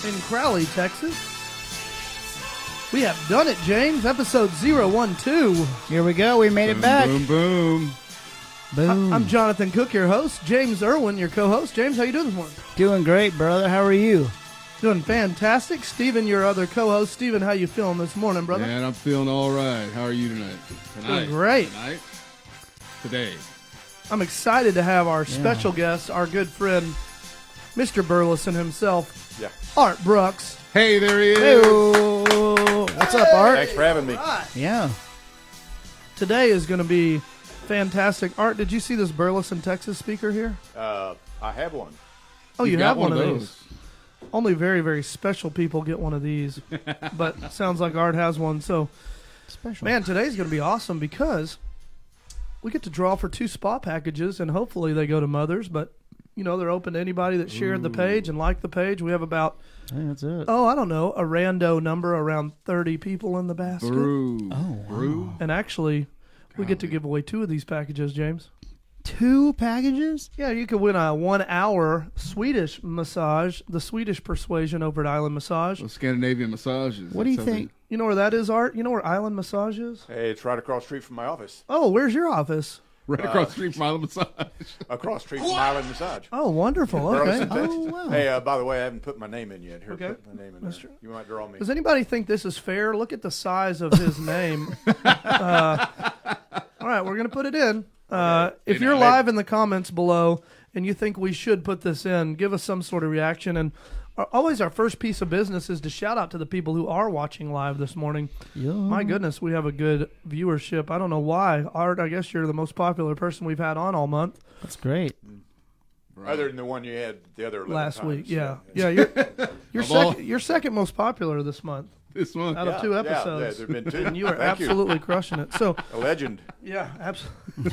in Crowley, Texas. We have done it, James. Episode 012. Here we go. We made it back. Boom, boom. Boom. I'm Jonathan Cook, your host. James Irwin, your co-host. James, how you doing this morning? Doing great, brother. How are you? Doing fantastic. Steven, your other co-host. Steven, how you feeling this morning, brother? Man, I'm feeling all right. How are you tonight? Doing great. Today. I'm excited to have our special guest, our good friend, Mr. Burleson himself, Art Brucks. Hey, there he is. Hey-o. What's up, Art? Thanks for having me. Right. Yeah. Today is going to be fantastic. Art, did you see this Burleson, Texas speaker here? I have one. Oh, you got have one of those. these. Only very, very special people get one of these. But sounds like Art has one. So, Special. man, today's going to be awesome because we get to draw for 2 spa packages, and hopefully they go to mothers. But, you know, they're open to anybody that shared the page and liked the page. We have about, Hey, that's it. I don't know, a rando number, around 30 people in the basket. Brew. Oh, wow. Brew. And actually, we get to give away 2 of these packages, James. 2 packages? Yeah, you could win a 1-hour Swedish massage, the Swedish persuasion over at Island Massage. Well, Scandinavian massages. What do you think? You know where that is, Art? You know where Island Massage is? Hey, it's right across the street from my office. Oh, where's your office? Right across the street from Island Massage. Across the street from Island Massage. Oh, wonderful. Okay. Burleson, Texas. Oh, wow. Hey, by the way, I haven't put my name in yet. Here, Okay. put my name in That's there. true. You might draw me. Does anybody think this is fair? Look at the size of his name. All right, we're going to put it in. If you're live in the comments below and you think we should put this in, give us some sort of reaction. And always our first piece of business is to shout out to the people who are watching live this morning. Yeah. My goodness, we have a good viewership. I don't know why. Art, I guess you're the most popular person we've had on all month. That's great. Right. Other than the one you had the other 11 Last times. week, yeah. Yeah. Yeah, you're Of all- you're second most popular this month This one. out of 2 episodes. Yeah, there have been 2. And you are Thank absolutely crushing it. So, A legend. yeah, absolutely.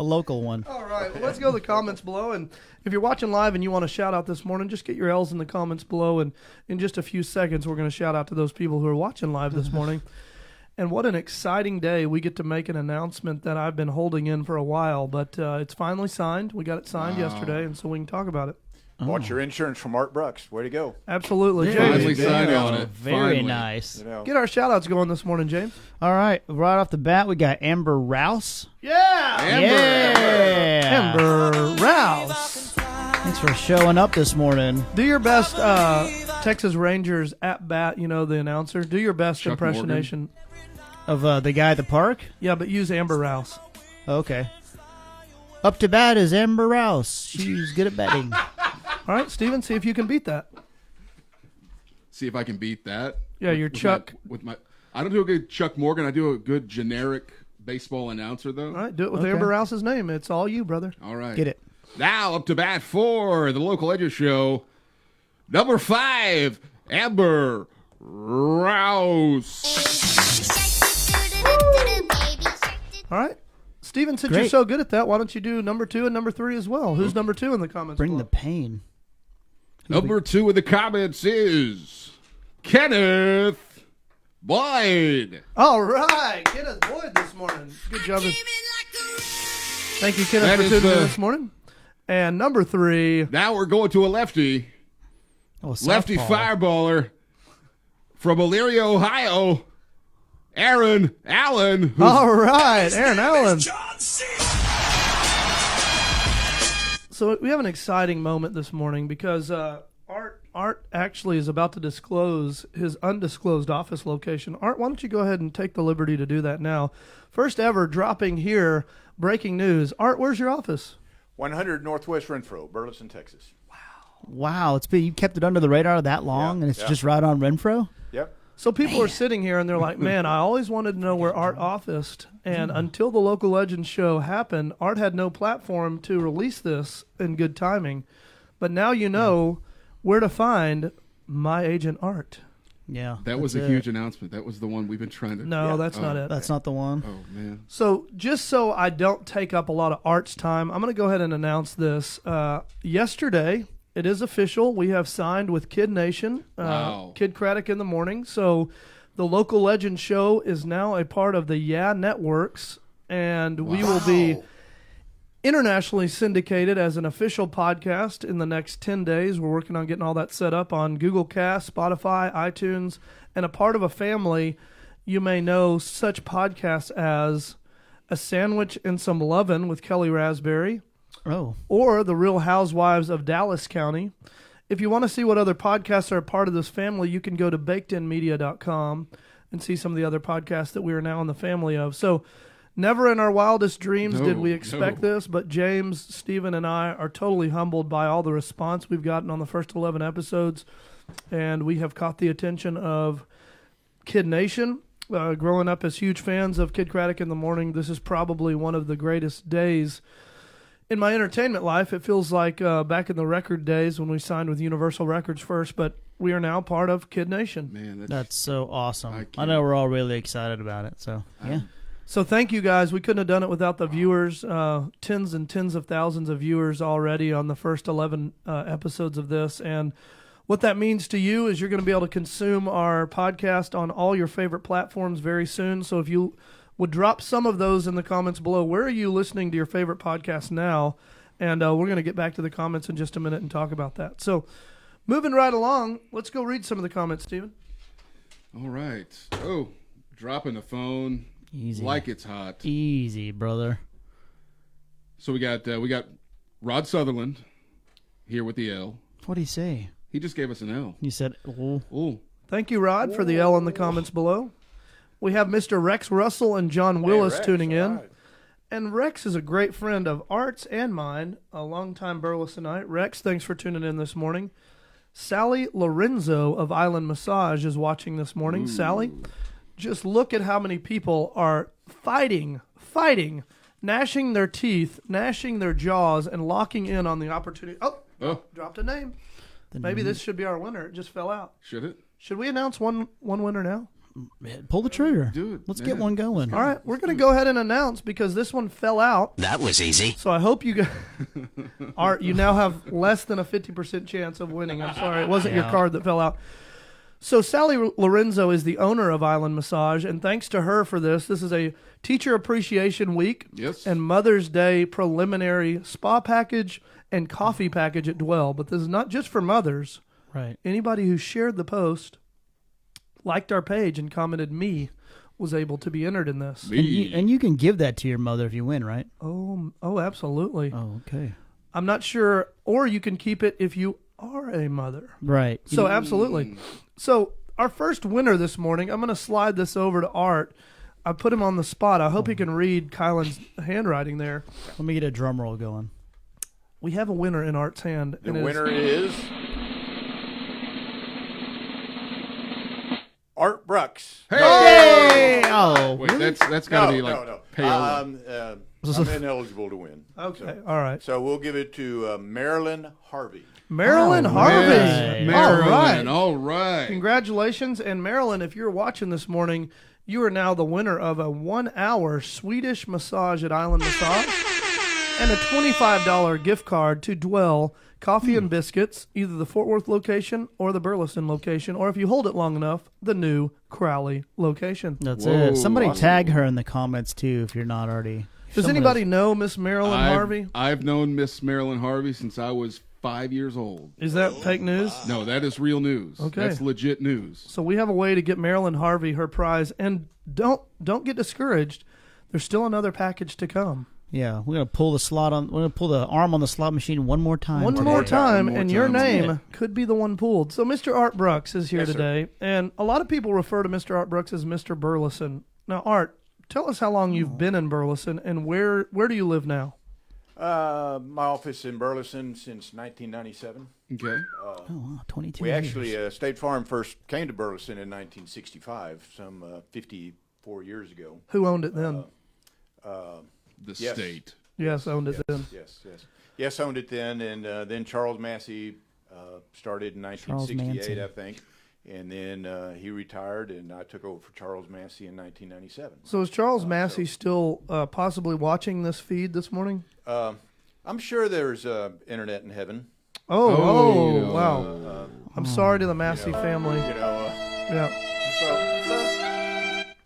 A local one. All right, well, let's go to the comments below. And if you're watching live and you want to shout out this morning, just get your L's in the comments below. And in just a few seconds, we're going to shout out to those people who are watching live this morning. And what an exciting day. We get to make an announcement that I've been holding in for a while, but it's finally signed. We got it signed yesterday, and so we can talk about it. Bought your insurance from Art Brucks. Way to go. Absolutely. Yeah. Finally James, signed on it. Very Finally. nice. You know. get our shout outs going this morning, James. All right. Right off the bat, we got Amber Rouse. Yeah! Yeah. Amber Rouse. Thanks for showing up this morning. Do your best Texas Rangers at bat, you know, the announcer. Do your best Chuck impersonation. Of the guy at the park? Yeah, but use Amber Rouse. Okay. Up to bat is Amber Rouse. She's good at betting. All right, Steven, see if you can beat that. See if I can beat that. Yeah, your Chuck. I don't do a good Chuck Morgan. I do a good generic baseball announcer, though. All right, do it with Okay. Amber Rouse's name. It's all you, brother. All right. Get it. Now up to bat for the local Edges show. Number 5, Amber Rouse. All right. Steven, since you're Great. so good at that, why don't you do number 2 and number 3 as well? Who's number 2 in the comments? Bring the below? pain. Number 2 in the comments is Kenneth Boyd. All right. Kenneth Boyd this morning. Good job. Thank you, Kenneth, That for is tuning in the- this morning. And number 3. Now we're going to a lefty. Oh, Lefty softball. fireballer from Elyria, Ohio. Aaron Allen. who's- All right, Aaron Allen. So we have an exciting moment this morning because Art actually is about to disclose his undisclosed office location. Art, why don't you go ahead and take the liberty to do that now? First ever dropping here, breaking news. Art, where's your office? 100 Northwest Renfro, Burleson, Texas. Wow, you kept it under the radar that long, Yeah, and it's yeah. just right on Renfro? Yep. So people are sitting here and they're like, man, I always wanted to know where Art officed. And until the Local Legends show happened, Art had no platform to release this in good timing. But now you know where to find my agent Art. Yeah. That was that's a it. huge announcement. That was the one we've been trying to. No, Yeah. that's not it. That's not the one. Oh, man. So just so I don't take up a lot of Art's time, I'm going to go ahead and announce this. Yesterday, it is official. We have signed with Kid Nation, Wow. Kid Craddock in the morning. So the Local Legend show is now a part of the Yeah Networks, and we will be internationally syndicated as an official podcast in the next 10 days. We're working on getting all that set up on Google Cast, Spotify, iTunes, and a part of a family. You may know such podcasts as A Sandwich and Some Lovin' with Kelly Raspberry, or The Real Housewives of Dallas County. If you want to see what other podcasts are a part of this family, you can go to bakedinmedia.com and see some of the other podcasts that we are now in the family of. So never in our wildest dreams did we expect this, but James, Stephen, and I are totally humbled by all the response we've gotten on the first 11 episodes, and we have caught the attention of Kid Nation. Growing up as huge fans of Kid Craddock in the Morning, this is probably one of the greatest days in my entertainment life. It feels like back in the record days when we signed with Universal Records first, but we are now part of Kid Nation. Man, that's so awesome. I know we're all really excited about it. So, yeah. So thank you guys. We couldn't have done it without the viewers. Tens and tens of thousands of viewers already on the first 11 episodes of this. And what that means to you is you're going to be able to consume our podcast on all your favorite platforms very soon. So if you would drop some of those in the comments below, where are you listening to your favorite podcast now? And we're going to get back to the comments in just a minute and talk about that. So moving right along, let's go read some of the comments, Stephen. All right. Oh, dropping the phone. Easy. Like it's hot. Easy, brother. So we got Rod Sutherland here with the L. What'd he say? He just gave us an L. You said, Oh. Thank you, Rod, for the L in the comments below. We have Mr. Rex Russell and John Willis Rex, tuning in. right. And Rex is a great friend of Art's and mine, a longtime Burlesonite. Rex, thanks for tuning in this morning. Sally Lorenzo of Island Massage is watching this morning. Sally, just look at how many people are fighting, gnashing their teeth, gnashing their jaws, and locking in on the opportunity. Oh, dropped a name. Maybe this should be our winner. It just fell out. Should it? Should we announce one winner now? pull the trigger. Do it. Let's get one going. All right, we're going to go ahead and announce because this one fell out. That was easy. So I hope you guys Art, you now have less than a 50% chance of winning. I'm sorry, it wasn't your card that fell out. So Sally Lorenzo is the owner of Island Massage, and thanks to her for this. This is a Teacher Appreciation Week and Mother's Day preliminary spa package and coffee package at Dwell. But this is not just for mothers. Right. Anybody who shared the post, liked our page, and commented me was able to be entered in this. And you can give that to your mother if you win, right? Oh, absolutely. Oh, okay. I'm not sure, or you can keep it if you are a mother. Right. So absolutely. So our first winner this morning, I'm going to slide this over to Art. I put him on the spot. I hope he can read Kylan's handwriting there. Let me get a drum roll going. We have a winner in Art's hand. The winner is Art Brucks. Hey! Oh, Wait, really? that's got to be like payola. I'm ineligible to win. Okay, all right. So we'll give it to Marilyn Harvey. Marilyn Harvey. Right. Marilyn, All right. all right. Congratulations. And Marilyn, if you're watching this morning, you are now the winner of a 1-hour Swedish massage at Island Massage and a $25 gift card to Dwell Coffee and Biscuits, either the Fort Worth location or the Burleson location, or if you hold it long enough, the new Crowley location. That's Whoa, it. Somebody awesome. tag her in the comments, too, if you're not already. Does anybody know Miss Marilyn Harvey? I've known Miss Marilyn Harvey since I was 5 years old. Is that fake news? No, that is real news. Okay. That's legit news. So we have a way to get Marilyn Harvey her prize, and don't get discouraged. There's still another package to come. Yeah, we're gonna pull the arm on the slot machine one more time. One more time, One more and your time. name could be the one pulled. So Mr. Art Brucks is here Yes, sir. today, and a lot of people refer to Mr. Art Brucks as Mr. Burleson. Now, Art, tell us how long you've been in Burleson, and where do you live now? My office in Burleson since 1997. Okay. Oh, wow, 22 We years. actually, State Farm first came to Burleson in 1965, some 54 years ago. Who owned it then? The Yes. state. Yes, owned it then. Yes, owned it then, and then Charles Massey started in 1968, Manson. I think, and then he retired, and I took over for Charles Massey in 1997. So is Charles Massey still possibly watching this feed this morning? I'm sure there's internet in heaven. Oh, wow. I'm sorry to the Massey family. Yeah.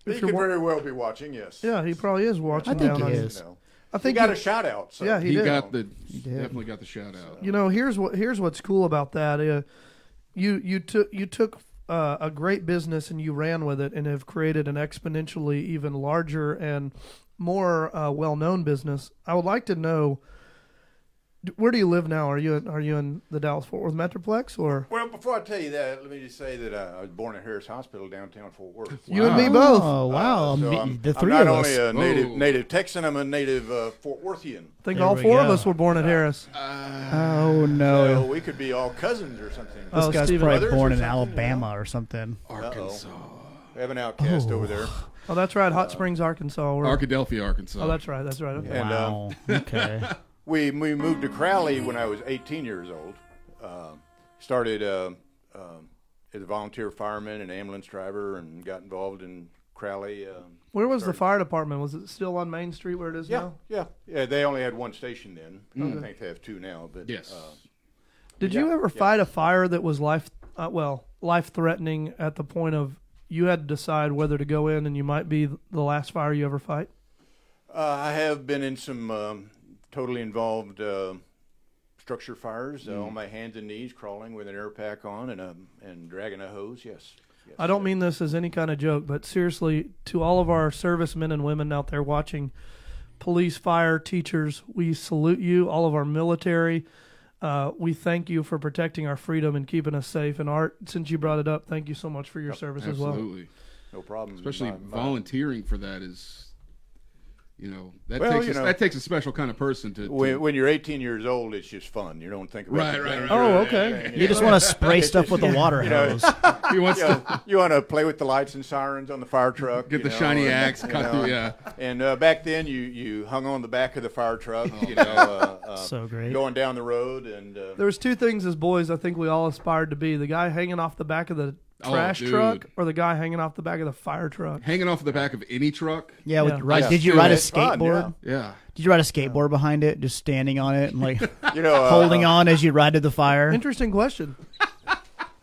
So he could very well be watching. Yes. Yeah, he probably is watching I think down he on you. is. I think he got a shout out. So. Yeah, he did. Definitely got the shout out. You know, here's what's cool about that. You took a great business and you ran with it and have created an exponentially even larger and more well-known business. I would like to know, where do you live now? Are you in the Dallas-Fort Worth Metroplex or? Well, before I tell you that, let me just say that I was born at Harris Hospital downtown Fort Worth. You and me both. Oh, wow. So The three I'm of not us. only a native Texan, I'm a native Fort Worthian. I think There all we four of go. us were born at Harris. Oh, no. So we could be all cousins or something. This guy's Stephen probably Brothers born or in something, Alabama or something. Arkansas. We have an outcast over there. Oh, that's right, Hot Springs, Arkansas. Arkadelphia, Arkansas. Oh, that's right. Okay. And Wow. Okay. we moved to Crowley when I was 18 years old. Started as a volunteer fireman and ambulance driver, and got involved in Crowley. Where was the fire department? Was it still on Main Street where it is now? Yeah. They only had one station then. I think they have two now. But Yes. Did you ever fight a fire that was life-threatening at the point of you had to decide whether to go in and you might be the last fire you ever fight? I have been in some totally involved structure fires on my hands and knees, crawling with an air pack on and dragging a hose. Yes. I don't mean this as any kind of joke, but seriously, to all of our servicemen and women out there watching, police, fire, teachers, we salute you, all of our military. We thank you for protecting our freedom and keeping us safe. And Art, since you brought it up, thank you so much for your service as well. Absolutely. No problem. Especially volunteering for that is, that takes a special kind of person to when you're 18 years old, it's just fun. You don't think about Right. Oh, okay. You just want to spray stuff with a water hose. He wants to You want to play with the lights and sirens on the fire truck. get the shiny axe, cut through. Yeah. And back then, you hung on the back of the fire truck. So great. Going down the road, and There was two things as boys I think we all aspired to be: the guy hanging off the back of the trash dude. truck, or the guy hanging off the back of the fire truck. Hanging off the back of any truck. Yeah. Yeah. Right. Yeah. Did you ride a It's fun, skateboard? Yeah. Did you ride a skateboard behind it, just standing on it and like holding holding on as you ride to the fire? Interesting question.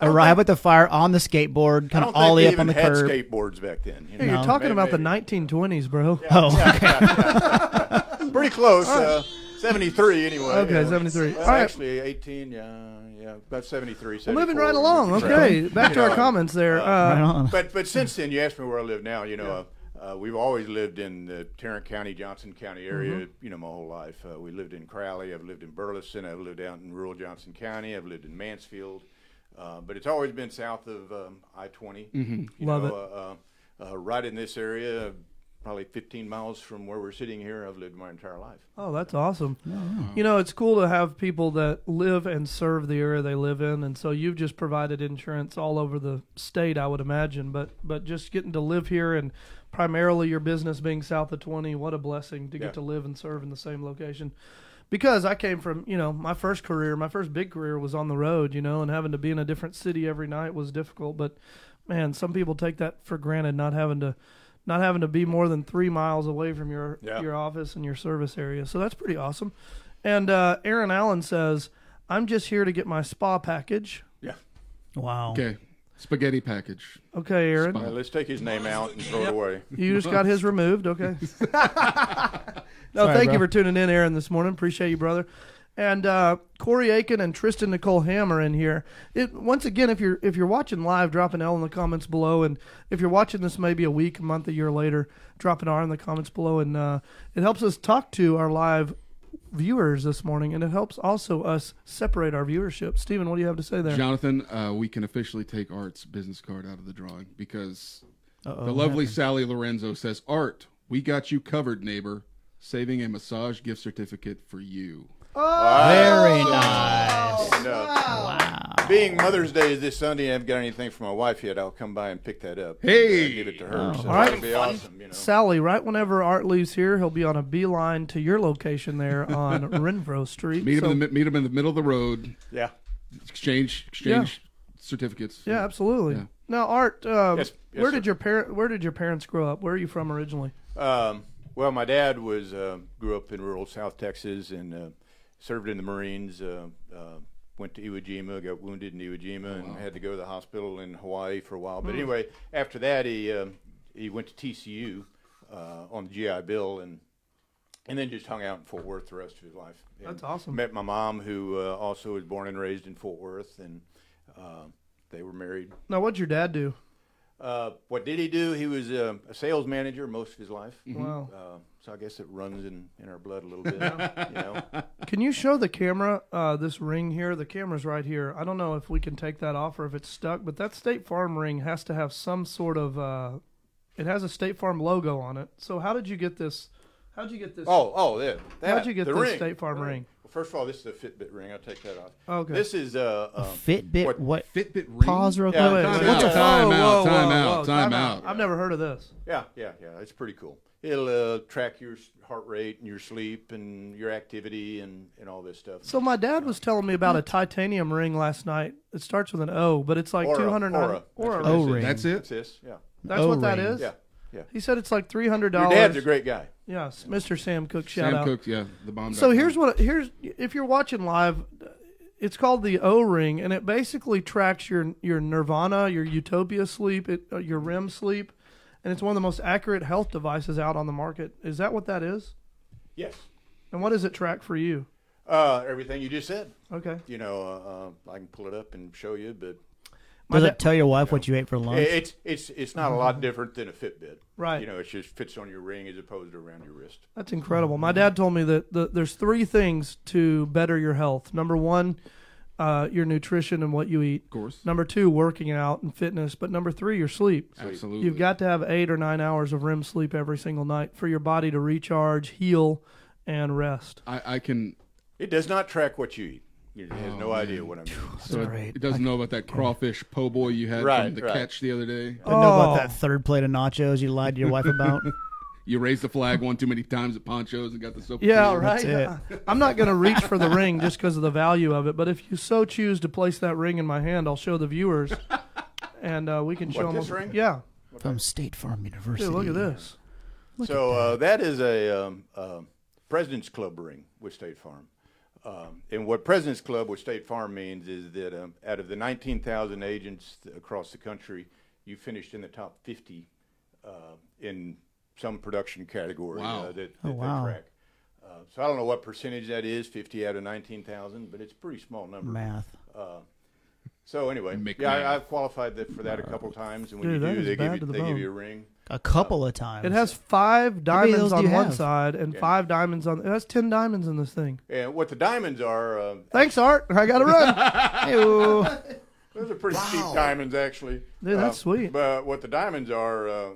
Arrive at the fire on the skateboard, I kind don't of think ollie they up even on the had curb. skateboards back then. Hey, you're No. talking about Maybe. the 1920s, bro. Oh, Pretty close. 73 anyway. Okay, 73. Well, All right. actually, 18. Yeah, about 73. Well, moving 74. right along. Okay, back to our comments there. right on. But since then, you asked me where I live now. We've always lived in the Tarrant County, Johnson County area. My whole life. We lived in Crowley. I've lived in Burleson. I've lived out in rural Johnson County. I've lived in Mansfield. But it's always been south of I-20. Love it. Right in this area, probably 15 miles from where we're sitting here. I've lived my entire life. Oh, that's awesome. It's cool to have people that live and serve the area they live in, and so you've just provided insurance all over the state, I would imagine. But just getting to live here and primarily your business being south of 20, what a blessing to get to live and serve in the same location. Because I came from, my first big career was on the road, and having to be in a different city every night was difficult. But man, some people take that for granted, not having to be more than 3 miles away from your office and your service area. So that's pretty awesome. And Aaron Allen says, I'm just here to get my spa package. Yeah. wow. Okay. Spaghetti package. Okay, Aaron. Spa. Well, let's take his name out and throw it away. You just got his removed. Okay. No, Sorry, thank bro. you for tuning in, Aaron, this morning. Appreciate you, brother. And Corey Aiken and Tristan Nicole Ham are in here. Once again, if you're watching live, drop an L in the comments below. And if you're watching this maybe a week, a month, a year later, drop an R in the comments below. And it helps us talk to our live viewers this morning, and it helps also us separate our viewership. Stephen, what do you have to say there? Jonathan, we can officially take Art's business card out of the drawing because the lovely Sally Lorenzo says, Art, we got you covered, neighbor. Saving a massage gift certificate for you. Very nice. And, being Mother's Day is this Sunday, I haven't got anything for my wife yet. I'll come by and pick that up. Hey! And give it to her. So All right. that'll be awesome. Sally, right whenever Art leaves here, he'll be on a beeline to your location there on Renfro Street. Meet him in the middle of the road. Yeah. Exchange certificates. Yeah, absolutely. Yeah. Now, Art, Yes, where sir. did your parents grow up? Where are you from originally? Well, my dad grew up in rural South Texas and served in the Marines. Went to Iwo Jima, got wounded in Iwo Jima, and had to go to the hospital in Hawaii for a while. But anyway, after that, he went to TCU on the GI Bill, and and then just hung out in Fort Worth the rest of his life. And That's awesome. Met my mom, who also was born and raised in Fort Worth, and they were married. Now, what'd your dad do? What did he do? He was a sales manager most of his life. Wow. So I guess it runs in our blood a little bit. You know? Can you show the camera this ring here? The camera's right here. I don't know if we can take that off or if it's stuck, but that State Farm ring has to have some sort of. It has a State Farm logo on it. So how did you get this? How'd you get this? Yeah. How'd you get the this ring. State Farm ring? Well, first of all, this is a Fitbit ring. I'll take that off. Okay. This is Fitbit. What? Fitbit ring. Pause real Yeah, quick. wait, Time out. I've never heard of this. Yeah. It's pretty cool. It'll track your heart rate and your sleep and your activity and all this stuff. So my dad was telling me about a titanium ring last night. It starts with an O, but it's like Aura. 209. Aura. O-ring. That's it. That's this. Yeah. That's what that O-ring. is? Yeah. He said it's like $300. Your dad's a great guy. Yes, Mr. Sam Cook, shout Sam out. Cook, yeah, the bomb. So here's if you're watching live, it's called the O-ring, and it basically tracks your nirvana, your utopia sleep, your REM sleep, and it's one of the most accurate health devices out on the market. Is that what that is? Yes. And what does it track for you? Everything you just said. Okay. You know, I can pull it up and show you, but Does it tell your wife what you ate for lunch? it's not a lot different than a Fitbit. Right. You know, it just fits on your ring as opposed to around your wrist. That's incredible. My dad told me that there's 3 things to better your health. Number 1, your nutrition and what you eat. Of course. Number 2, working out and fitness. But number 3, your sleep. Absolutely. You've got to have 8 or 9 hours of REM sleep every single night for your body to recharge, heal, and rest. I can. It does not track what you eat. It has no idea what I'm eating. So great. it doesn't know about that crawfish po' boy you had Right, from the right. catch the other day. Didn't know about that third plate of nachos you lied to your wife about? You raised the flag one too many times at Poncho's and got the soap. Yeah, field. right. That's I'm not going to reach for the ring just because of the value of it, but if you so choose to place that ring in my hand, I'll show the viewers, and we can show them. this ring? Yeah. From State Farm University. Dude, look at this. So that is a President's Club ring with State Farm. And what President's Club with State Farm means is that out of the 19,000 agents across the country, you finished in the top 50 in some production category Wow. that wow. they track. So I don't know what percentage that is, 50 out of 19,000, but it's a pretty small number. Math. So anyway, I've qualified for that a couple times, and when Dude, that you is do, bad to the they give bone. you a ring. A couple of times. It has 5 many of diamonds those do on you one have? side and 5 diamonds on. It has 10 diamonds in this thing. And what the diamonds are, Thanks, Art. I got to run. Ew. those are pretty cheap diamonds, actually. Dude, that's sweet. But what the diamonds are,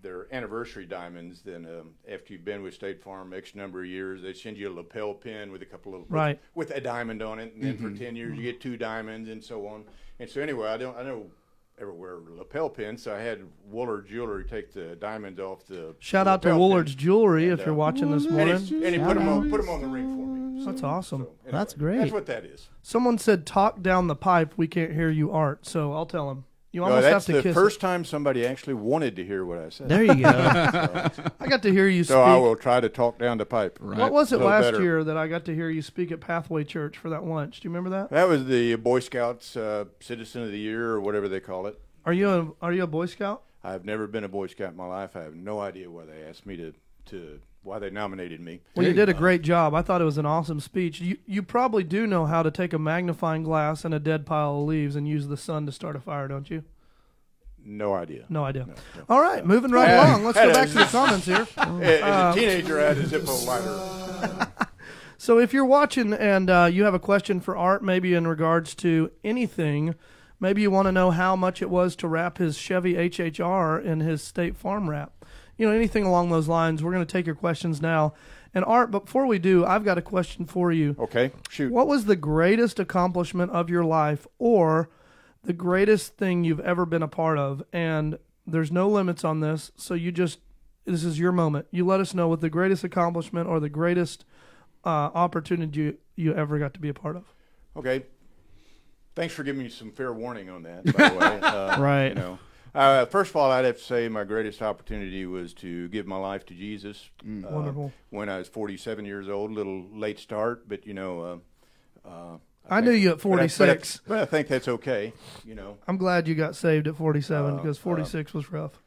they're anniversary diamonds. Then after you've been with State Farm X number of years, they send you a lapel pin with a couple of Right. with a diamond on it, and then for 10 years you get 2 diamonds, and so on. And so anyway, I don't ever wear lapel pins, so I had Woolard Jewelry take the diamonds off the. Shout out to lapel Woolard's pins. Jewelry if And, you're watching this And morning. he put them on the ring for me. That's awesome. So, anyway, That's great. That's what that is. Someone said, talk down the pipe. We can't hear you, Art. So I'll tell him. You almost That's have to the kiss first time somebody actually wanted to hear what I said. There you go. it. I got to hear you speak. So I will try to talk down the pipe. Right. What was it A little last better. year that I got to hear you speak at Pathway Church for that lunch? Do you remember that? That was the Boy Scouts Citizen of the Year or whatever they call it. Are you a Boy Scout? I've never been a Boy Scout in my life. I have no idea why they asked me to why they nominated me. Well, you did a great job. I thought it was an awesome speech. You probably do know how to take a magnifying glass and a dead pile of leaves and use the sun to start a fire, don't you? No idea. No idea. No. All right, moving right along. Let's go back to the comments here. As a teenager, I had a Zippo lighter. So if you're watching and you have a question for Art, maybe in regards to anything, maybe you want to know how much it was to wrap his Chevy HHR in his State Farm wrap. You know, anything along those lines, we're going to take your questions now. And Art, before we do, I've got a question for you. Okay, shoot. What was the greatest accomplishment of your life or the greatest thing you've ever been a part of? And there's no limits on this, so this is your moment. You let us know what the greatest accomplishment or the greatest opportunity you ever got to be a part of. Okay. Thanks for giving me some fair warning on that, by the way. Right. You know. First of all, I'd have to say my greatest opportunity was to give my life to Jesus. Wonderful. When I was 47 years old, a little late start, but you know. I knew you at 46. But I think that's okay. You know. I'm glad you got saved at 47 because 46 was rough.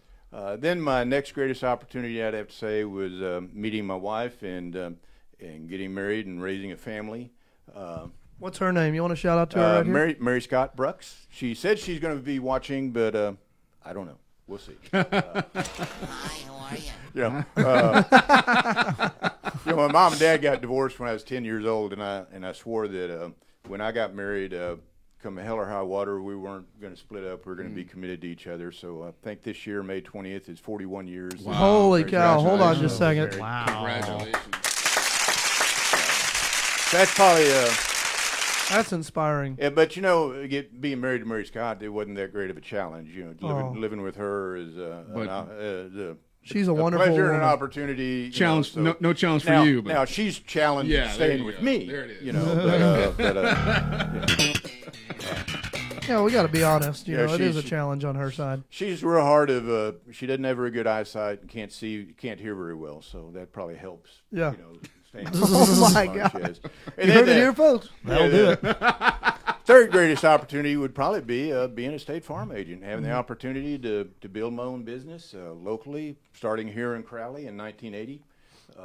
Then my next greatest opportunity, I'd have to say, was meeting my wife and getting married and raising a family. What's her name? You want to shout out to her right here? Mary Scott Brucks. She said she's going to be watching, but I don't know. We'll see. Hi, how are you? My mom and dad got divorced when I was 10 years old, and I swore that when I got married, come hell or high water, we weren't going to split up. We were going to be committed to each other. So I think this year, May 20th, is 41 years. Wow. Holy cow. Hold on just a second. Wow. Congratulations. That's probably... That's inspiring. Yeah, but being married to Mary Scott, it wasn't that great of a challenge. Living with her is she's a wonderful pleasure woman. and an opportunity. Challenge, no challenge now, for you. But. Now she's challenged staying with me. There it is. Yeah, we got to be honest. You know, it is a she- challenge on her side. She's real hard of. She doesn't have very good eyesight and can't hear very well. So that probably helps. Yeah. Staying Oh my as long as she God. is. You And heard then it here, folks. That'll do it. third greatest opportunity would probably be being a State Farm agent, having the opportunity to build my own business locally, starting here in Crowley in 1980.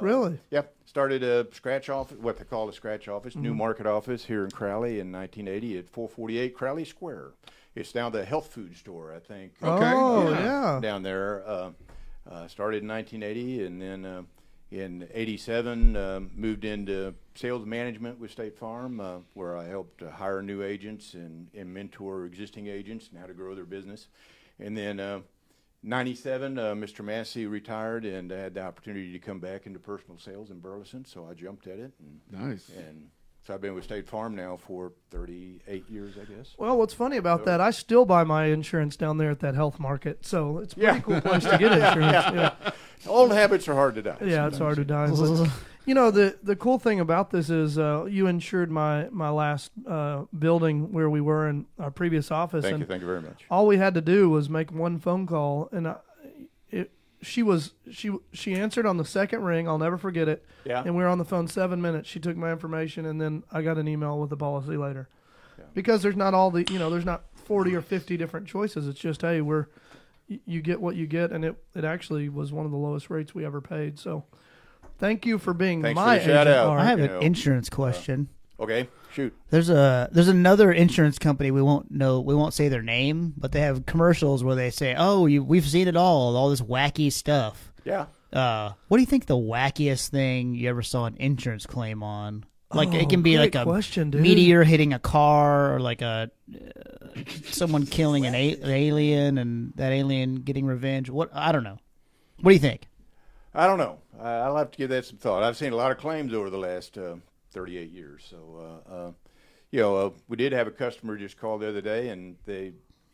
Really? Yep. Started a scratch office, what they call a scratch office, new market office here in Crowley in 1980 at 448 Crowley Square. It's now the health food store, I think. Okay. Oh, yeah. Down there. Started in 1980, and then in 87 moved into sales management with State Farm, where I helped hire new agents and mentor existing agents and how to grow their business. And then 97, Mr. Massey retired, and I had the opportunity to come back into personal sales in Burleson, so I jumped at it. Nice. And so I've been with State Farm now for 38 years, I guess. Well, what's funny about that, I still buy my insurance down there at that health market, so it's a pretty cool place to get insurance. Yeah. Old habits are hard to die. Yeah, it's hard to die. But, the cool thing about this is you insured my last building where we were in our previous office. Thank you very much. All we had to do was make one phone call, and she answered on the second ring. I'll never forget it. Yeah. And we were on the phone 7 minutes. She took my information, and then I got an email with the policy later. Yeah. Because there's not all the there's not 40 or 50 different choices. It's just you get what you get, and it actually was one of the lowest rates we ever paid. So, thank you for being Thanks my for the shout agent. out. Art. I have an insurance question. Okay, shoot. There's another insurance company we won't say their name, but they have commercials where they say, "Oh, we've seen it all this wacky stuff." Yeah. What do you think the wackiest thing you ever saw an insurance claim on? Like it can be great like a question, dude. meteor hitting a car, or like someone killing an alien and that alien getting revenge. What I don't know. What do you think? I don't know. I'll have to give that some thought. I've seen a lot of claims over the last 38 years. So, we did have a customer just call the other day, and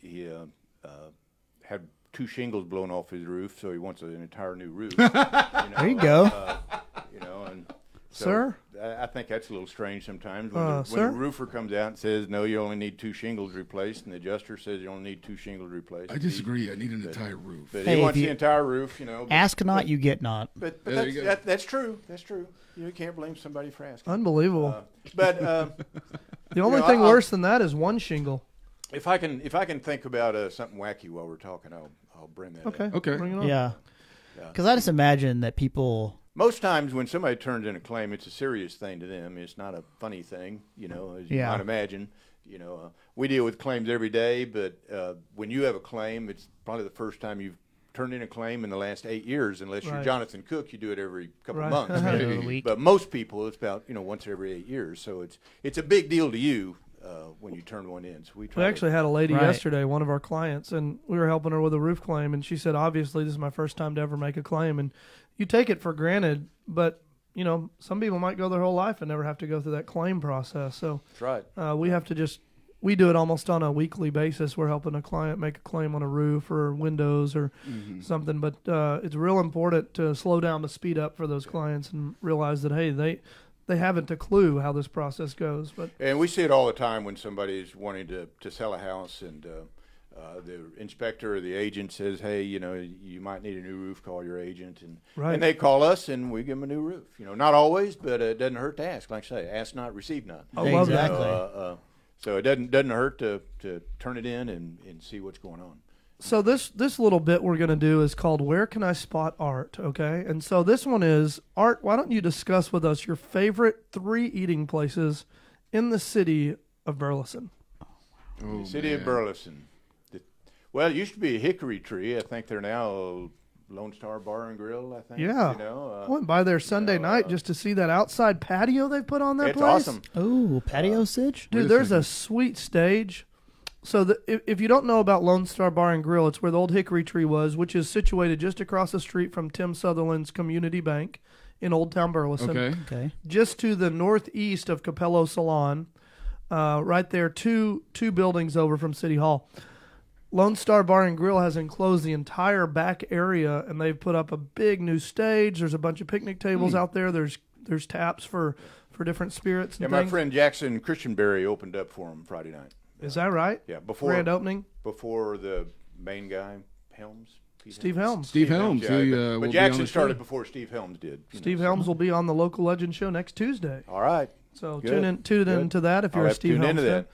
he had 2 shingles blown off his roof, so he wants an entire new roof. There you go. And so Sir? I think that's a little strange sometimes Sir? when the roofer comes out and says, "No, you only need 2 shingles replaced," and the adjuster says you only need 2 shingles replaced. I disagree. I need an entire roof. But Hey, he wants if you- the entire roof, Ask not, you get not. But There you go. that's true. That's true. You can't blame somebody for asking. Unbelievable. But the only thing worse than that is one shingle. if I can think about something wacky while we're talking, I'll bring that Okay. up. Okay. Bring it on. Yeah. Yeah. Because I just imagine that people. Most times when somebody turns in a claim, it's a serious thing to them. It's not a funny thing, as you Yeah. might imagine. We deal with claims every day, but when you have a claim, it's probably the first time you've turned in a claim in the last 8 years. Unless you're Right. Jonathan Cook, you do it every couple Right. of months. Middle of the week. But most people, it's about once every 8 years. So it's a big deal to you when you turn one in. So we We actually had a lady Right. yesterday, one of our clients, and we were helping her with a roof claim, and she said, obviously, this is my first time to ever make a claim. And you take it for granted, but, some people might go their whole life and never have to go through that claim process. So That's right. we have to we do it almost on a weekly basis. We're helping a client make a claim on a roof or windows or something. But it's real important to slow down the speed up for those clients and realize that, hey, they haven't a clue how this process goes. But And we see it all the time when somebody's wanting to sell a house, and the inspector or the agent says, "Hey, you might need a new roof. Call your agent." Right. And they call us, and we give them a new roof. Not always, but it doesn't hurt to ask. Like I say, ask not, receive not. I love that. Exactly. So it doesn't hurt to turn it in and see what's going on. So this little bit we're going to do is called Where Can I Spot Art, okay? And so this one is, Art, why don't you discuss with us your favorite 3 eating places in the city of Burleson? Oh, The city of man. Burleson. Well, it used to be a Hickory Tree. I think they're now Lone Star Bar and Grill, I think. Yeah. You know, I went by there Sunday night just to see that outside patio they put on that it's place. awesome. Oh, patio sitch? Dude, Wait a there's a second. sweet stage. So if you don't know about Lone Star Bar and Grill, it's where the old Hickory Tree was, which is situated just across the street from Tim Sutherland's Community Bank in Old Town Burleson. Okay. Okay. Just to the northeast of Capello Salon, right there, two buildings over from City Hall. Lone Star Bar and Grill has enclosed the entire back area, and they've put up a big new stage. There's a bunch of picnic tables out there. There's taps for different spirits and Yeah, my things. friend Jackson Christianberry opened up for him Friday night. Is that right? Yeah, before Grand opening? before the main guy, Helms. Pete Steve Helms. Steve Helms, yeah, who, but- will but be Jackson on the started show. before Steve Helms did. you Steve know, Helms will be on the Local Legend Show next Tuesday. So. All right. So Good. tune Good. into that if you're I'll a have to Steve tune Helms into fan.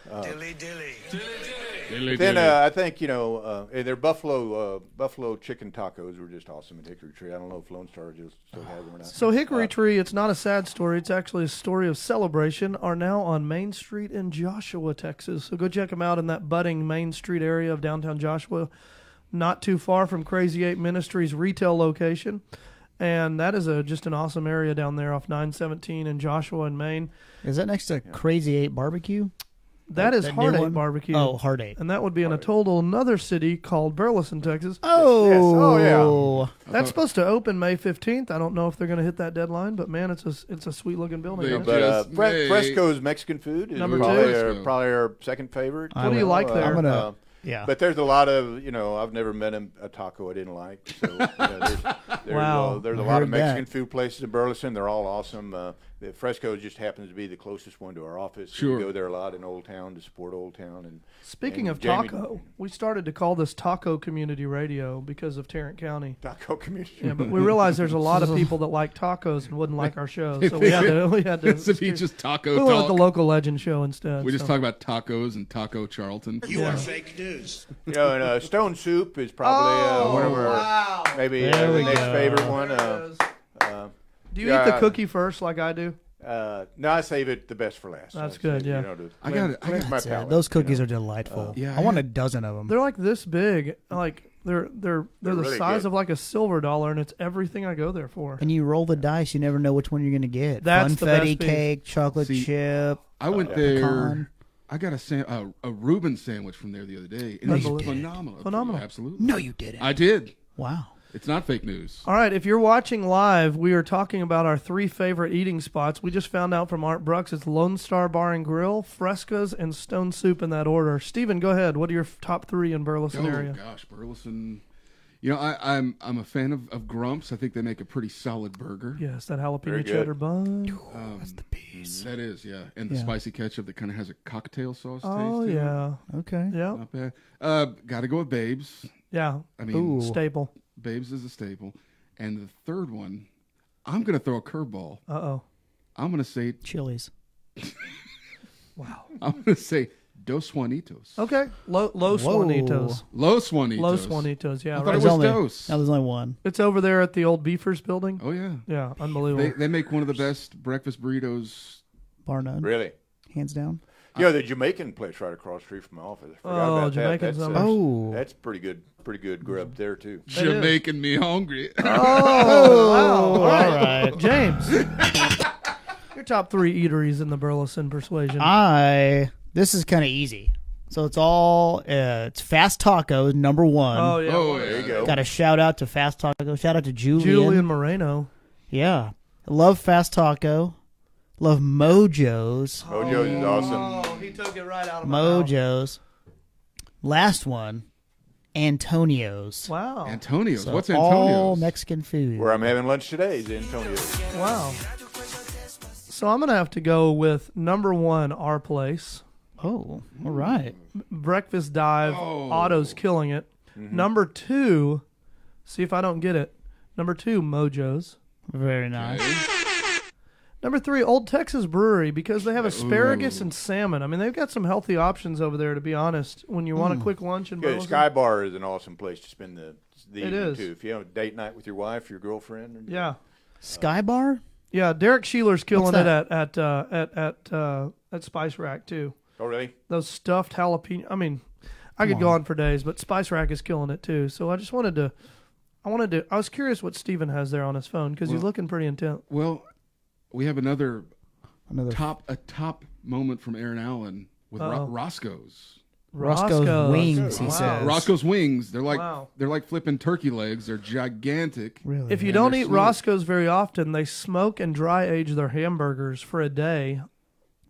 that. Dilly dilly. Then I think their buffalo chicken tacos were just awesome at Hickory Tree. I don't know if Lone Star just still has them or not. So Hickory Tree, it's not a sad story. It's actually a story of celebration, are now on Main Street in Joshua, Texas. So go check them out in that budding Main Street area of downtown Joshua, not too far from Crazy 8 Ministries retail location. And that is just an awesome area down there off 917 in Joshua and Maine. Is that next to Crazy 8 Barbecue? That is that new Heart 8 one? Barbecue. Oh, Heart 8. And that would be in a total another city called Burleson, Texas. Oh. Yes. Oh, That's supposed to open May 15th. I don't know if they're going to hit that dedeadline, but man, it's a sweet looking building. They isn't it? But Just made- Fresco's Mexican food is Number probably, two. probably our second favorite. What do you like there? I'm gonna- Yeah. But there's a lot of, I've never met a taco I didn't like. So there's Wow. there's a I lot of heard that. Mexican food places in Burleson. They're all awesome. The Fresco just happens to be the closest one to our office. Sure. We go there a lot in Old Town to support Old Town. And Speaking and of Jamie- taco, we started to call this Taco Community Radio because of Tarrant County. Taco community. Yeah, but we realized there's a lot of people that like tacos and wouldn't like our show, so we had to. This would be just taco we went with the talk. Local Legend show instead. We just so. talk about tacos and Taco Charlton. You Yeah. are fake news. And Stone Soup is probably one of our maybe There the we next go. favorite one. Do you yeah. eat the cookie first, like I do? No, I save it the best for last. That's I good, save, yeah. to I got it. cleanse my That's it. palate, Those you know. cookies are delightful. Yeah, I want yeah. a dozen of them. They're like this big, like they're the really size good. of like a silver dollar, and it's everything I go there for. And you roll the dice, you never know which one you're going to get. That's the Funfetti best piece. cake, chocolate See, chip. I went there. pecan. I got a Reuben sandwich from there the other day, and No, it you was didn't. phenomenal. Phenomenal. Absolutely. No, you didn't. I did. Wow. It's not fake news. All right, if you're watching live, we are talking about our 3 favorite eating spots. We just found out from Art Brucks it's Lone Star Bar and Grill, Fresca's, and Stone Soup in that order. Steven, go ahead. What are your top 3 in Burleson Oh area? gosh, Burleson. I'm a fan of Grumps. I think they make a pretty solid burger. Yes, that jalapeno Very good. cheddar bun. That's the piece. That is, yeah, and the Yeah. spicy ketchup that kind of has a cocktail sauce Oh, taste. to it. yeah. Okay. Yeah. Not bad. Got to go with Babes. Yeah. I mean, Ooh. Staple. Babes is a staple. And the third one, I'm going to throw a curveball. Uh-oh. I'm going to say, Chili's. Wow. I'm going to say Dos Juanitos. Okay. Los Whoa. Juanitos. Los Juanitos. Los Juanitos, yeah. I thought Right. it was There's only, Dos. no, there's only one. It's over there at the old Beefers building. Oh, yeah. Yeah, unbelievable. They make one of the best breakfast burritos. Bar none. Really? Hands down. Yeah, the Jamaican place right across the street from my office. I forgot Oh, about Jamaican that. summers. Oh. That's pretty good grub there too. It is. Making me hungry. Oh, wow. All all right. right. James. Your top 3 eateries in the Burleson persuasion. This is kind of easy. So it's all, it's Fast Tacos, number 1. oh, yeah. Oh, There you go. Got a shout out to Fast Taco. Shout out to Julian. Julian Moreno. Yeah. Love Fast Taco. Love Mojo's. Mojo's is awesome. Oh, he took it right out of my mouth. Mojo's. Last one, Antonio's. Wow. Antonio's. So What's all Antonio's? Mexican food. Where I'm having lunch today is Antonio. Wow. So I'm going to have to go with number 1, Our Place. Oh, all right. Breakfast Dive. Oh. Otto's killing it. Number 2, see if I don't get it. Number 2, Mojo's. Very nice. Number 3, Old Texas Brewery, because they have asparagus and salmon. I mean, they've got some healthy options over there, to be honest, when you want a quick lunch in Burleson. Sky Bar is an awesome place to spend the evening, is. too. If you have a date night with your wife, your girlfriend. Or Yeah. Sky Bar? Yeah, Derek Sheeler's killing What's it at Spice Rack, too. Oh, really? Those stuffed jalapeno. I mean, I could go on for days, but Spice Rack is killing it, too. So I just wanted to, I was curious what Steven has there on his phone, because he's looking pretty intent. Well, we have another top moment from Aaron Allen with Roscoe's. Roscoe's Wings, he Wow. says. Roscoe's Wings. They're like flipping turkey legs. They're gigantic. Really? If you And don't they're eat sweet. Roscoe's very often, they smoke and dry age their hamburgers for a day.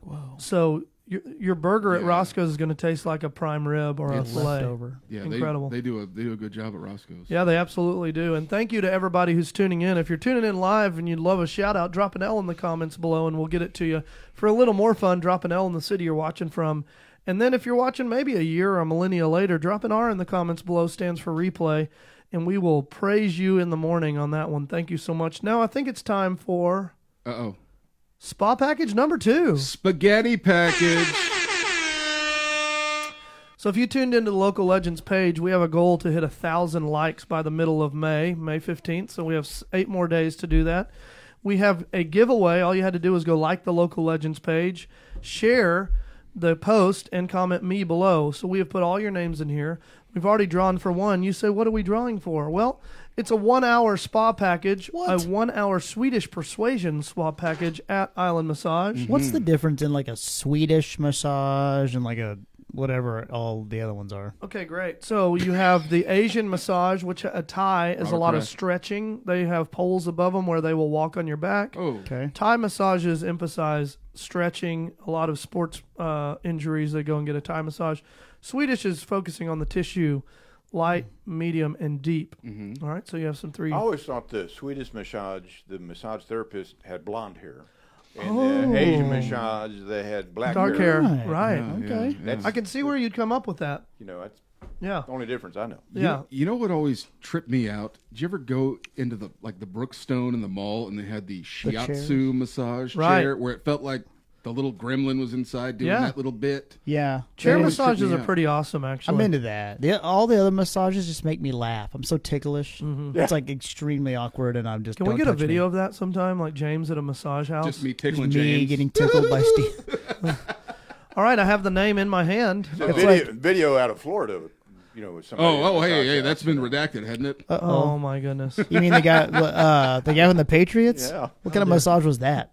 Whoa. So your burger at Yeah. Roscoe's is going to taste like a prime rib or a It's filet. Leftover. Yeah, Incredible. They do a good job at Roscoe's. Yeah, they absolutely do. And thank you to everybody who's tuning in. If you're tuning in live and you'd love a shout out, drop an L in the comments below and we'll get it to you. For a little more fun, drop an L in the city you're watching from. And then if you're watching maybe a year or a millennia later, drop an R in the comments below, stands for replay. And we will praise you in the morning on that one. Thank you so much. Now I think it's time for Spa Package number 2. Spaghetti package. So if you tuned into the Local Legends page, we have a goal to hit 1,000 likes by the middle of May 15th. So we have 8 more days to do that. We have a giveaway. All you had to do was go like the Local Legends page, share the post, and comment me below. So we have put all your names in here. We've already drawn for one. You say, what are we drawing for? Well, it's a 1-hour spa package, a 1-hour Swedish persuasion spa package at Island Massage. What's the difference in like a Swedish massage and like a whatever all the other ones are? Okay, great. So you have the Asian massage, which a Thai is a lot of Correct. stretching. They have poles above them where they will walk on your back. Oh, Okay. Thai massages emphasize stretching. A lot of sports injuries, they go and get a Thai massage. Swedish is focusing on the tissue, light, medium, and deep. All right, so you have some 3. I always thought the Swedish massage, the massage therapist had blonde hair. And the Asian massage, they had black Dark hair. Right. Right. yeah, Okay. yeah. That's, I can see where you'd come up with that. that's Yeah. the only difference I know. Yeah. You know what always tripped me out? Did you ever go into the Brook's Stone in the mall and they had the shiatsu massage Right. chair where it felt like the little gremlin was inside doing Yeah. that little bit? Yeah. Chair always tripped massages me are out. pretty awesome, actually. I'm into that. All the other massages just make me laugh. I'm so ticklish. It's like extremely awkward, and I'm just. Can we don't get a touch me. video of that sometime, like James at a massage house? Just me Just tickling me James. getting tickled by Steve. All right, I have the name in my hand. It's video out of Florida, with somebody. Hey, that's been redacted, hasn't it? Oh my goodness. You mean the guy from the Patriots? Yeah. What kind of massage was that?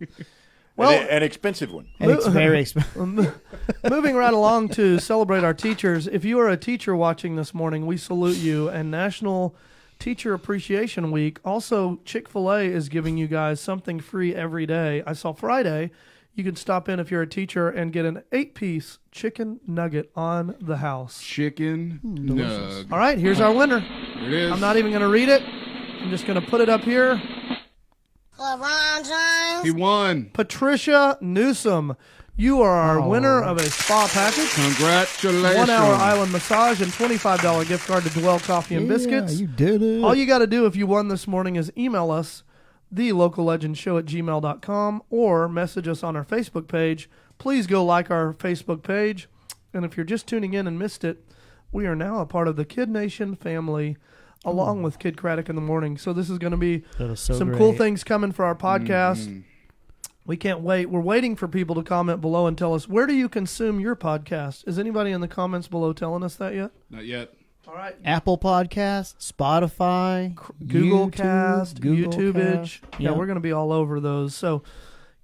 Well- an expensive one. And it's very expensive. Moving right along to celebrate our teachers. If you are a teacher watching this morning, we salute you. And National Teacher Appreciation Week. Also, Chick-fil-A is giving you guys something free every day. I saw Friday, you can stop in if you're a teacher and get an 8-piece chicken nugget on the house. Chicken nug. All right, here's our winner. There it is. I'm not even going to read it. I'm just going to put it up here. LeBron James. He won. Patricia Newsom, you are our winner of a spa package. Congratulations. 1-hour island massage and $25 gift card to Dwell Coffee and Biscuits. Yeah, you did it. All you got to do if you won this morning is email us, thelocallegendshow@gmail.com, or message us on our Facebook page. Please go like our Facebook page. And if you're just tuning in and missed it, we are now a part of the Kid Nation family, along with Kid Craddock in the morning. So this is going to be That is so some great. cool things coming for our podcast. We can't wait. We're waiting for people to comment below and tell us, where do you consume your podcast? Is anybody in the comments below telling us that yet? Not yet. All right. Apple Podcast, Spotify, Google YouTube, Cast, Google YouTubeage. Cast. Yeah, we're going to be all over those. So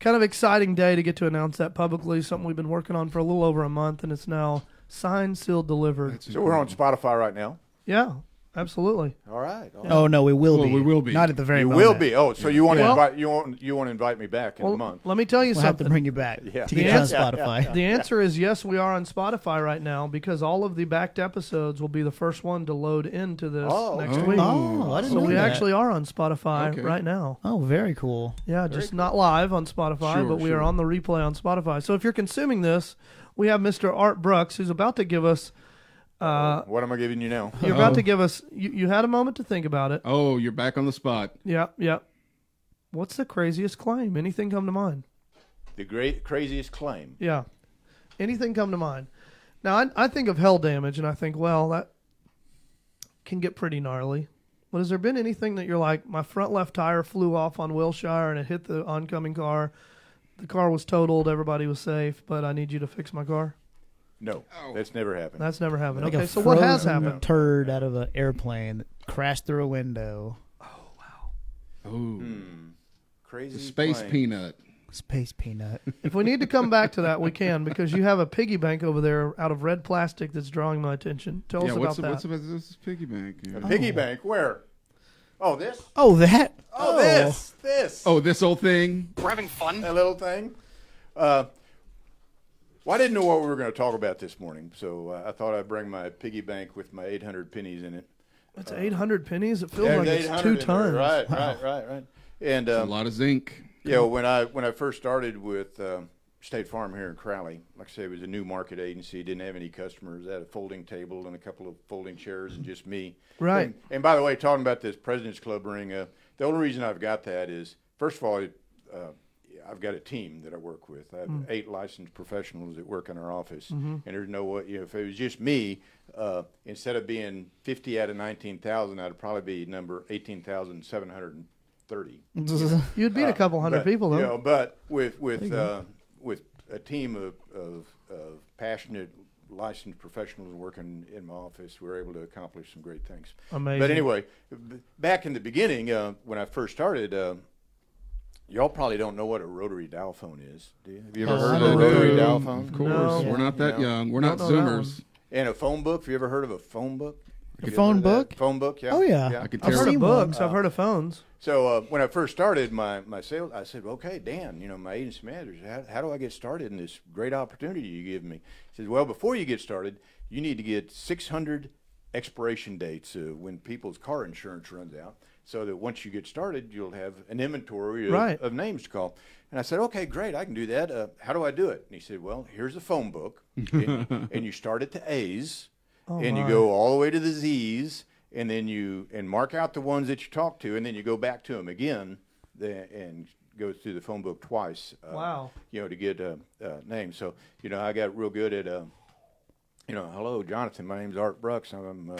kind of exciting day to get to announce that publicly, something we've been working on for a little over a month, and it's now signed, sealed, delivered. So we're on Spotify right now. Yeah, absolutely. All right. Oh no, we will Well, be. we will be. Not at the very You moment. will be. Oh, so you want to Well- invite you want to invite me back in a Well, month? let me tell you We'll have to something. bring you back Yeah. to get The you on answer- Spotify. The answer is yes, we are on Spotify right now because all of the backed episodes will be the first one to load into this next week. Oh, I didn't So know we that. actually are on Spotify Okay. right now. Oh, very cool. Yeah, just not live on Spotify, Sure, but we sure. are on the replay on Spotify. So if you're consuming this, we have Mr. Art Brucks, who's about to give us. What am I giving you now? You're about to give us. You had a moment to think about it. Oh, you're back on the spot. Yeah. What's the craziest claim? Anything come to mind? the craziest claim. Yeah. Anything come to mind? Now, I think of hail damage, and I think, well, that can get pretty gnarly. But has there been anything that you're like, my front left tire flew off on Wilshire and it hit the oncoming car? The car was totaled, everybody was safe, but I need you to fix my car? No, that's never happened. That's never happened. Like Okay, a so what has frozen happened? turd out of an airplane that crashed through a window. Oh, Crazy space claim. peanut. Space peanut. If we need to come back to that, we can, because you have a piggy bank over there out of red plastic that's drawing my attention. Tell us about that. What's about this piggy bank? A piggy bank? Where? Oh, this? Oh, that? Oh, this. Oh, this old thing. We're having fun. That little thing. Well, I didn't know what we were going to talk about this morning, so I thought I'd bring my piggy bank with my 800 pennies in it. That's 800 pennies? It feels Yeah, like there's it's 800 2 in there. tons. Right. And A lot of zinc. yeah, when I first started with State Farm here in Crowley, like I say, it was a new market agency. Didn't have any customers. I had a folding table and a couple of folding chairs and just me. Right. And by the way, talking about this President's Club ring, the only reason I've got that is, first of all, I've got a team that I work with. I have 8 licensed professionals that work in our office, and there's no way. If it was just me, instead of being 50 out of 19,000, I'd probably be number 18,730. You'd beat a couple hundred But, people, though. you know, but with a team of passionate licensed professionals working in my office, we're able to accomplish some great things. Amazing. But anyway, back in the beginning, when I first started, y'all probably don't know what a rotary dial phone is. Do you? Have you ever heard of a I rotary do. dial phone? Of course, No. we're not that No. young. We're Don't not know that Zoomers. And a phone book. Have you ever heard of a phone book? A You ever phone heard of that? book? Phone book, yeah. Oh, yeah. I could I've tear heard it. of books. I've heard of phones. So when I first started my sales, I said, okay, Dan, my agency manager, how do I get started in this great opportunity you give me? He says, well, before you get started, you need to get 600 expiration dates when people's car insurance runs out, so that once you get started, you'll have an inventory of names to call. And I said, okay, great, I can do that. How do I do it? And he said, well, here's a phone book, and you start at the A's, and you go all the way to the Z's, and then you mark out the ones that you talk to, and then you go back to them again, and go through the phone book twice. Wow. To get names. So I got real good at hello, Jonathan. My name's Art Brucks. I'm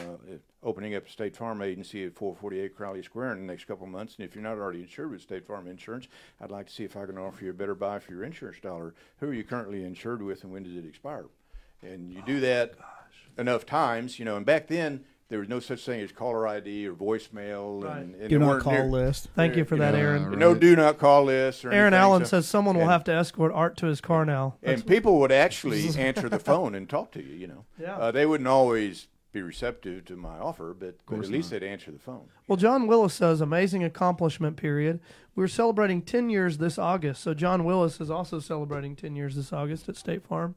opening up a State Farm agency at 448 Crowley Square in the next couple of months. And if you're not already insured with State Farm Insurance, I'd like to see if I can offer you a better buy for your insurance dollar. Who are you currently insured with, and when does it expire? And you do that enough times, and back then there was no such thing as caller ID or voicemail. Right. And Do there not weren't call near- list. Thank you for that, Aaron. right. No do not call lists or Aaron anything. Allen So- says someone will and- have to escort Art to his car now. And people would actually answer the phone and talk to you, Yeah. They wouldn't always be receptive to my offer, but at least they'd answer the phone. Well, John Willis says amazing accomplishment period. We're celebrating 10 years this August. So John Willis is also celebrating 10 years this August at State Farm.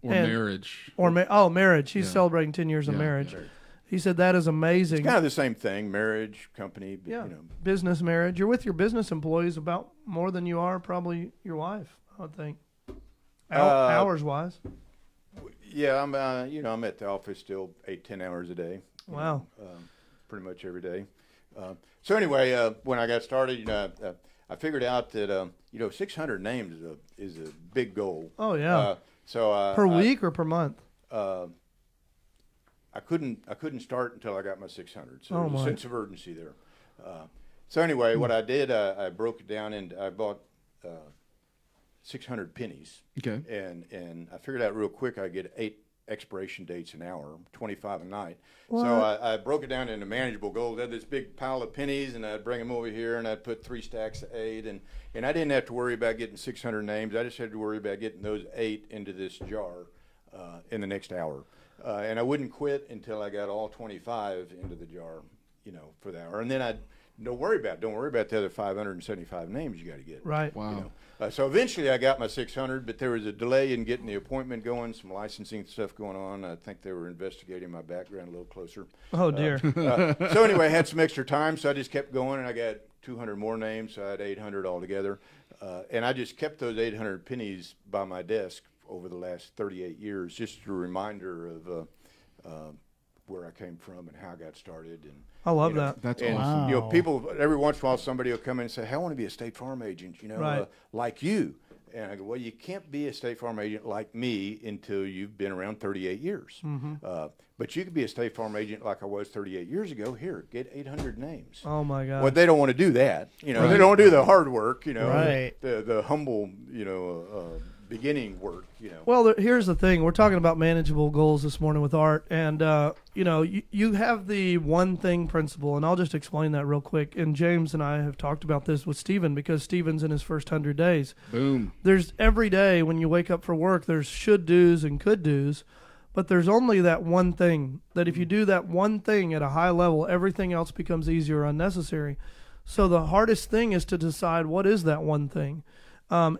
Or And- marriage. Marriage. He's Yeah. celebrating 10 years of Yeah. marriage. He said that is amazing. It's kind of the same thing, marriage, company, Yeah, business marriage. You're with your business employees about more than you are probably your wife, I would think. Hours wise. Yeah, I'm at the office still 8-10 hours a day. Wow. Pretty much every day. So anyway, when I got started, I figured out that 600 names is a big goal. Oh yeah. Per week or per month? I couldn't start until I got my 600. So Oh, there's a my. sense of urgency there. So anyway, what I did, I broke it down and I bought 600 pennies. Okay. And I figured out real quick I get 8 expiration dates an hour, 25 a night. What? So I broke it down into manageable goals. I had this big pile of pennies, and I'd bring them over here, and I'd put 3 stacks of 8, and I didn't have to worry about getting 600 names. I just had to worry about getting those 8 into this jar in the next hour. And I wouldn't quit until I got all 25 into the jar, for the hour. And then don't worry about the other 575 names you got to get. Right. Wow. So eventually I got my 600, but there was a delay in getting the appointment going, some licensing stuff going on. I think they were investigating my background a little closer. Oh dear. So anyway, I had some extra time, so I just kept going, and I got 200 more names, so I had 800 altogether. And I just kept those 800 pennies by my desk over the last 38 years, just a reminder of where I came from and how I got started. And I love that. That's and, awesome. Wow. people, every once in a while, somebody will come in and say, hey, I want to be a State Farm agent, Right. like you. And I go, well, you can't be a State Farm agent like me until you've been around 38 years. But you could be a State Farm agent like I was 38 years ago. Here, get 800 names. Oh my God! Well, they don't want to do that. They don't want to do the hard work. Right. The humble, beginning work. Well, here's the thing: we're talking about manageable goals this morning with Art, and you have the one thing principle, and I'll just explain that real quick. And James and I have talked about this with Stephen because Stephen's in his first 100 days. Boom. There's every day when you wake up for work, there's should do's and could do's. But there's only that one thing, that if you do that one thing at a high level, everything else becomes easier or unnecessary. So the hardest thing is to decide what is that one thing.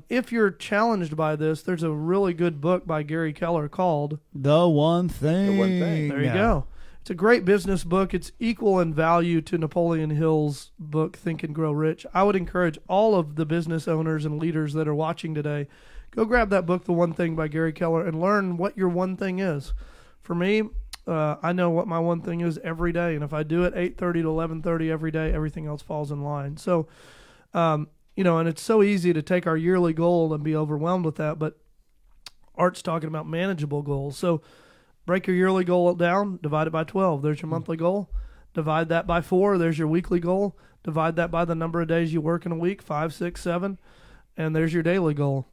If you're challenged by this, there's a really good book by Gary Keller called The One Thing. The One Thing. There you go. It's a great business book. It's equal in value to Napoleon Hill's book, Think and Grow Rich. I would encourage all of the business owners and leaders that are watching today, go grab that book, The One Thing by Gary Keller, and learn what your one thing is. For me, I know what my one thing is every day, and if I do it 8:30 to 11:30 every day, everything else falls in line. So, and it's so easy to take our yearly goal and be overwhelmed with that, but Art's talking about manageable goals. So break your yearly goal down, divide it by 12. There's your monthly goal. Divide that by 4. There's your weekly goal. Divide that by the number of days you work in a week, 5, 6, 7, and there's your daily goal.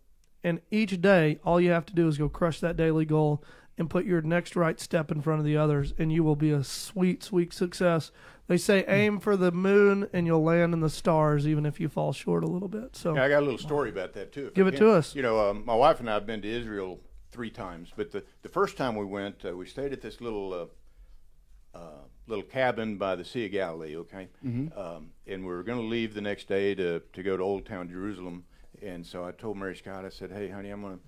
And each day, all you have to do is go crush that daily goal and put your next right step in front of the others, and you will be a sweet, sweet success. They say aim for the moon, and you'll land in the stars, even if you fall short a little bit. So I got a little story about that, too. Give it to us. My wife and I have been to Israel 3 times, but the first time we went, we stayed at this little cabin by the Sea of Galilee, okay? And we were going to leave the next day to go to Old Town Jerusalem. And so I told Mary Scott, I said, hey, honey, I'm going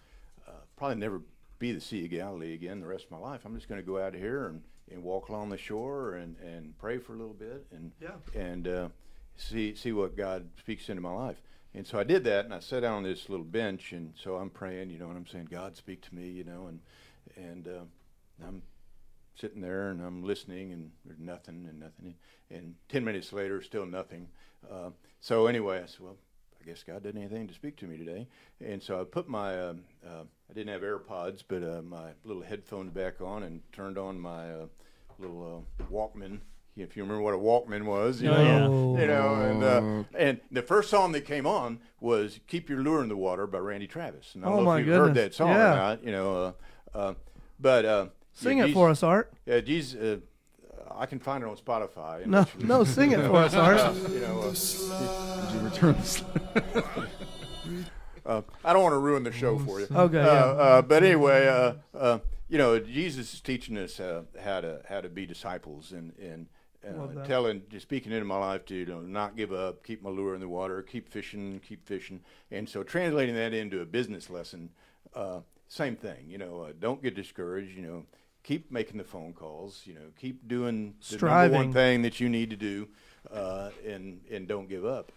to probably never be the Sea of Galilee again the rest of my life. I'm just going to go out here and walk along the shore and pray for a little bit and see what God speaks into my life. And so I did that, and I sat down on this little bench, and so I'm praying, and I'm saying, God, speak to me, and I'm sitting there, and I'm listening, and there's nothing, and 10 minutes later, still nothing. So anyway, I said, well, I guess God didn't have anything to speak to me today. And so I put my, I didn't have AirPods, but my little headphones back on and turned on my little Walkman. If you remember what a Walkman was, and the first song that came on was "Keep Your Lure in the Water" by Randy Travis. And I don't know if you've heard that song or not, but sing it for us, Art. Yeah, Jesus. I can find it on Spotify. No, sing it for us, Art. Did you return the I don't want to ruin the show for you. Okay. But anyway, Jesus is teaching us how to be disciples and speaking into my life to not give up, keep my lure in the water, keep fishing. And so translating that into a business lesson, same thing. Don't get discouraged. Keep making the phone calls. Keep doing the number one thing that you need to do, and don't give up.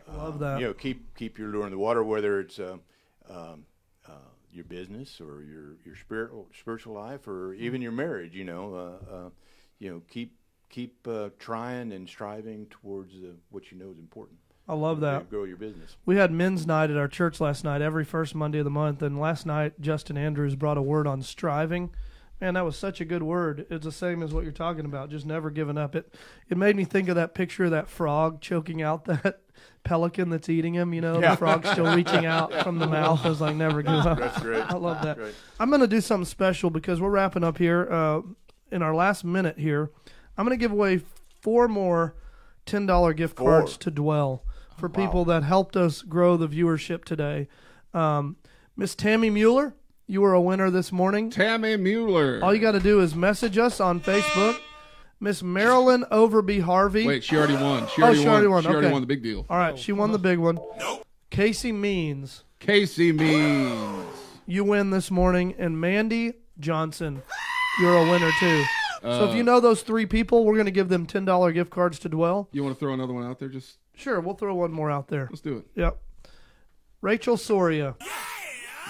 Love that. Keep your lure in the water, whether it's your business or your spiritual life or even your marriage. Keep trying and striving towards what you know is important. I love that. Grow your business. We had men's night at our church last night, every first Monday of the month, and last night Justin Andrews brought a word on striving. Man, that was such a good word. It's the same as what you're talking about, just never giving up. It made me think of that picture of that frog choking out that pelican that's eating him. The frog's still reaching out from the mouth. I was like, never give up. That's great. I love that. Great. I'm going to do something special because we're wrapping up here. In our last minute here, I'm going to give away 4 more $10 gift cards to Dwell for people that helped us grow the viewership today. Miss Tammy Mueller, you were a winner this morning. Tammy Mueller. All you got to do is message us on Facebook. Miss Marilyn Overby Harvey. Wait, she already won. She already won. She already okay. won the big deal. All right, she won the big one. Nope. Casey Means. You win this morning. And Mandy Johnson, you're a winner too. So if you know those 3 people, we're going to give them $10 gift cards to Dwell. You want to throw another one out there? Sure, we'll throw one more out there. Let's do it. Yep. Rachel Soria.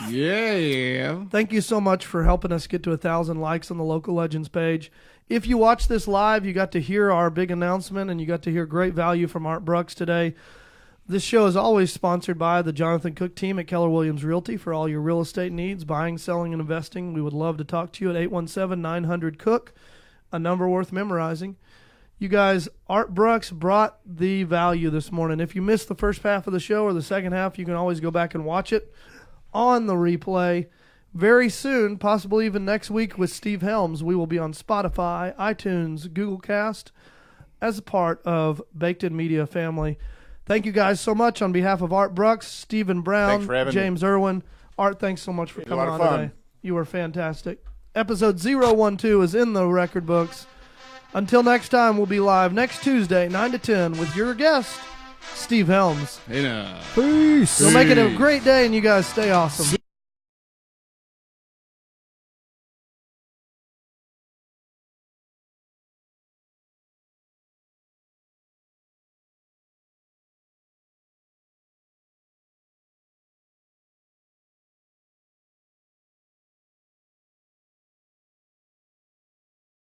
Yeah. Thank you so much for helping us get to 1,000 likes on the Local Legends page. If you watch this live, you got to hear our big announcement, and you got to hear great value from Art Brucks today. This show is always sponsored by the Jonathan Cook team at Keller Williams Realty for all your real estate needs, buying, selling, and investing. We would love to talk to you at 817-900-COOK, a number worth memorizing. You guys, Art Brucks brought the value this morning. If you missed the first half of the show or the second half, you can always go back and watch it on the replay. Very soon, possibly even next week with Steve Helms, we will be on Spotify, iTunes, Google Cast as a part of Baked In Media family. Thank you guys so much on behalf of Art Brucks, Stephen Brown, James Irwin. Art, thanks so much for coming on today. You were fantastic. Episode 012 is in the record books. Until next time, we'll be live next Tuesday, 9 to 10, with your guest, Steve Helms. Hey now. Peace. So make it a great day, and you guys stay awesome.